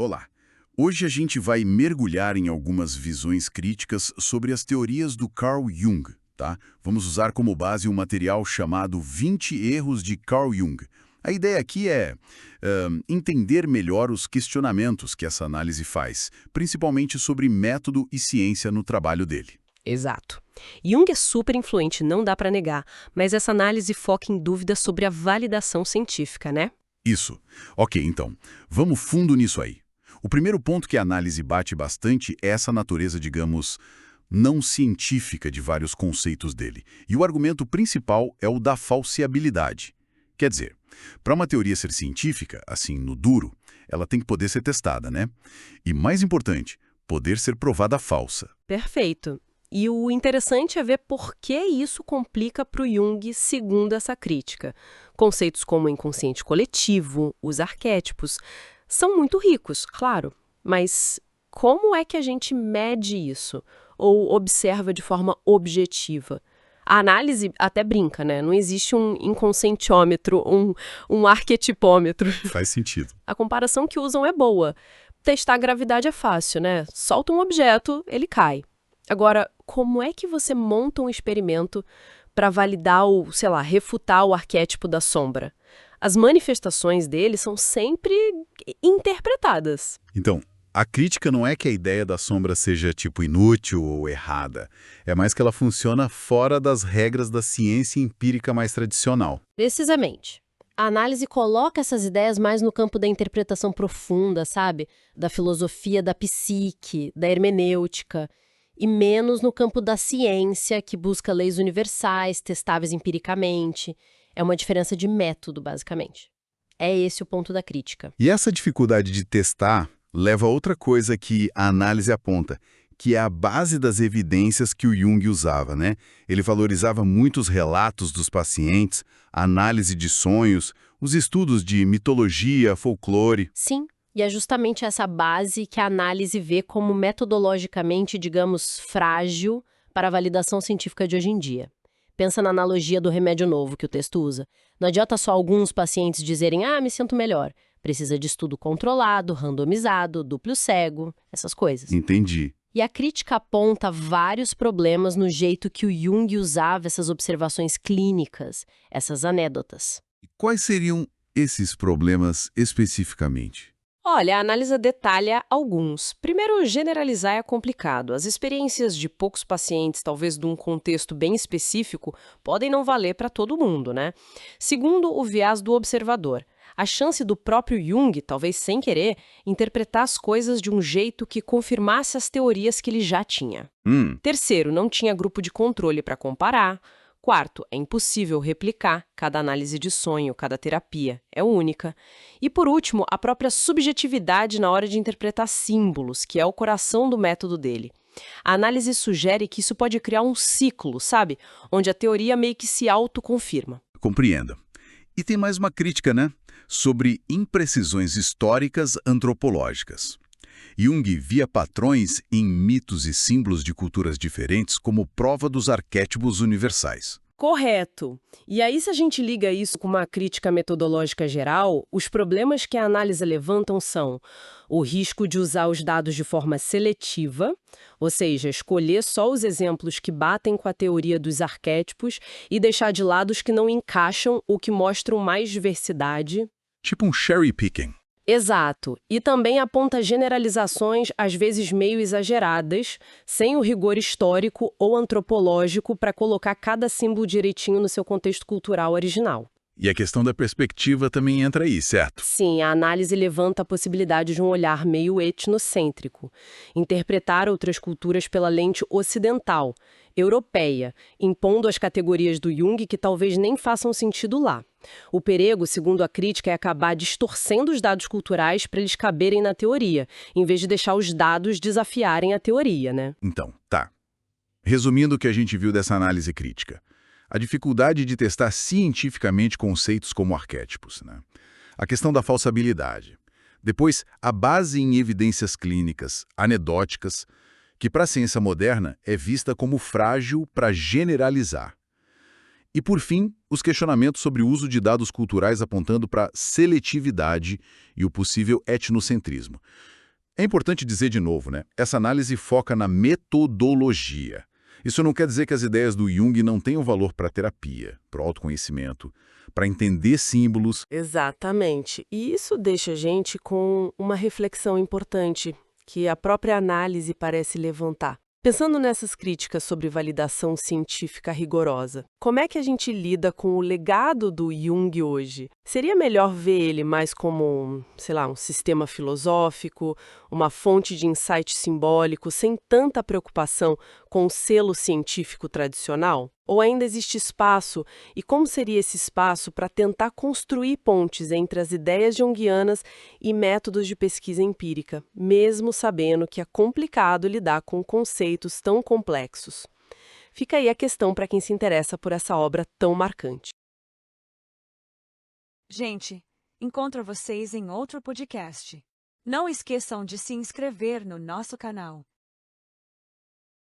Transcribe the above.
Olá! Hoje a gente vai mergulhar em algumas visões críticas sobre as teorias do Carl Jung, tá? Vamos usar como base um material chamado 20 Erros de Carl Jung. A ideia aqui é entender melhor os questionamentos que essa análise faz, principalmente sobre método e ciência no trabalho dele. Exato. Jung é super influente, não dá para negar, mas essa análise foca em dúvidas sobre a validação científica, né? Isso. Ok, então, vamos fundo nisso aí. O primeiro ponto que a análise bate bastante é essa natureza, digamos, não científica de vários conceitos dele. E o argumento principal é o da falseabilidade. Quer dizer, para uma teoria ser científica, assim, no duro, ela tem que poder ser testada, né? E mais importante, poder ser provada falsa. Perfeito. E o interessante é ver por que isso complica para o Jung segundo essa crítica. Conceitos como o inconsciente coletivo, os arquétipos, são muito ricos, claro, mas como é que a gente mede isso? Ou observa de forma objetiva? A análise até brinca, né? Não existe um inconscientiômetro, um arquetipômetro. Faz sentido. A comparação que usam é boa. Testar a gravidade é fácil, né? Solta um objeto, ele cai. Agora, como é que você monta um experimento para validar ou, sei lá, refutar o arquétipo da sombra? As manifestações dele são sempre interpretadas. Então, a crítica não é que a ideia da sombra seja, tipo, inútil ou errada. É mais que ela funciona fora das regras da ciência empírica mais tradicional. Precisamente. A análise coloca essas ideias mais no campo da interpretação profunda, sabe? Da filosofia da psique, da hermenêutica, e menos no campo da ciência, que busca leis universais, testáveis empiricamente. É uma diferença de método, basicamente. É esse o ponto da crítica. E essa dificuldade de testar leva a outra coisa que a análise aponta, que é a base das evidências que o Jung usava, né? Ele valorizava muito os relatos dos pacientes, a análise de sonhos, os estudos de mitologia, folclore. Sim, e é justamente essa base que a análise vê como metodologicamente, digamos, frágil para a validação científica de hoje em dia. Pensa na analogia do remédio novo que o texto usa. Não adianta só alguns pacientes dizerem, me sinto melhor. Precisa de estudo controlado, randomizado, duplo cego, essas coisas. Entendi. E a crítica aponta vários problemas no jeito que o Jung usava essas observações clínicas, essas anedotas. E quais seriam esses problemas especificamente? Olha, a análise detalha alguns. Primeiro, generalizar é complicado. As experiências de poucos pacientes, talvez de um contexto bem específico, podem não valer para todo mundo, né? Segundo, o viés do observador. A chance do próprio Jung, talvez sem querer, interpretar as coisas de um jeito que confirmasse as teorias que ele já tinha. Terceiro, não tinha grupo de controle para comparar. Quarto, é impossível replicar cada análise de sonho, cada terapia, é única. E por último, a própria subjetividade na hora de interpretar símbolos, que é o coração do método dele. A análise sugere que isso pode criar um ciclo, sabe? Onde a teoria meio que se autoconfirma. Compreendo. E tem mais uma crítica, né? Sobre imprecisões históricas antropológicas. Jung via patrões em mitos e símbolos de culturas diferentes como prova dos arquétipos universais. Correto. E aí, se a gente liga isso com uma crítica metodológica geral, os problemas que a análise levantam são o risco de usar os dados de forma seletiva, ou seja, escolher só os exemplos que batem com a teoria dos arquétipos e deixar de lado os que não encaixam ou que mostram mais diversidade. Tipo um cherry picking. Exato. E também aponta generalizações, às vezes meio exageradas, sem o rigor histórico ou antropológico para colocar cada símbolo direitinho no seu contexto cultural original. E a questão da perspectiva também entra aí, certo? Sim, a análise levanta a possibilidade de um olhar meio etnocêntrico. Interpretar outras culturas pela lente ocidental, europeia, impondo as categorias do Jung que talvez nem façam sentido lá. O perigo, segundo a crítica, é acabar distorcendo os dados culturais para eles caberem na teoria, em vez de deixar os dados desafiarem a teoria, né? Então, tá. Resumindo o que a gente viu dessa análise crítica. A dificuldade de testar cientificamente conceitos como arquétipos, né? A questão da falsabilidade. Depois, a base em evidências clínicas, anedóticas, que para a ciência moderna é vista como frágil para generalizar. E, por fim, os questionamentos sobre o uso de dados culturais apontando para seletividade e o possível etnocentrismo. É importante dizer de novo, né? Essa análise foca na metodologia. Isso não quer dizer que as ideias do Jung não tenham valor para a terapia, para o autoconhecimento, para entender símbolos. Exatamente. E isso deixa a gente com uma reflexão importante que a própria análise parece levantar. Pensando nessas críticas sobre validação científica rigorosa, como é que a gente lida com o legado do Jung hoje? Seria melhor ver ele mais como, sei lá, um sistema filosófico, uma fonte de insight simbólico, sem tanta preocupação com o selo científico tradicional? Ou ainda existe espaço, e como seria esse espaço para tentar construir pontes entre as ideias junguianas e métodos de pesquisa empírica, mesmo sabendo que é complicado lidar com conceitos tão complexos? Fica aí a questão para quem se interessa por essa obra tão marcante. Gente, encontro vocês em outro podcast. Não esqueçam de se inscrever no nosso canal.